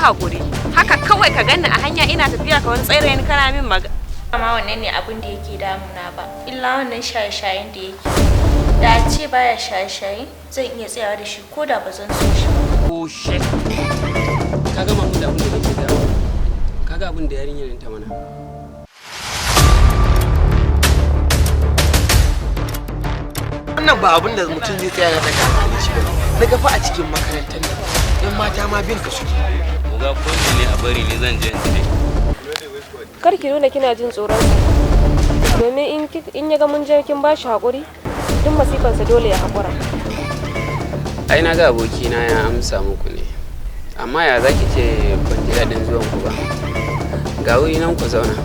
haƙuri. Haka kawai ka ganni a hanya ina tafiya ka wani tsere ni kana min magana. Amma wannan ne abin da yake damuna ba, illa wannan shaye-shayen da yake. Da a ce baya shaye-shaye zan iya tsayawa da shi ko da ba zan so shi ba. Oh shit. Ka ga mamu da abin da kake dawo. Ka ga abin da yarinyar ta mana. Wannan ba abin da mutum zai tsaya na daga hankali shi ba. Daga fa a cikin makarantar nan. Yan mata ma bin ka suke. Uga ko ne a bari ne zan je in Kar ki nuna kina jin tsoron sa. Domin in ya ga mun je kin bashi hakuri, duk masifansa dole ya hakura. Ai na ga abokina ya amsa muku ne. Amma ya zaki ce ban ji daɗin zuwan ku ba. Ga wuri nan ku zauna.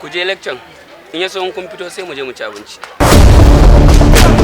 Ku je lecture in ya so kun fito sai mu je mu ci abinci.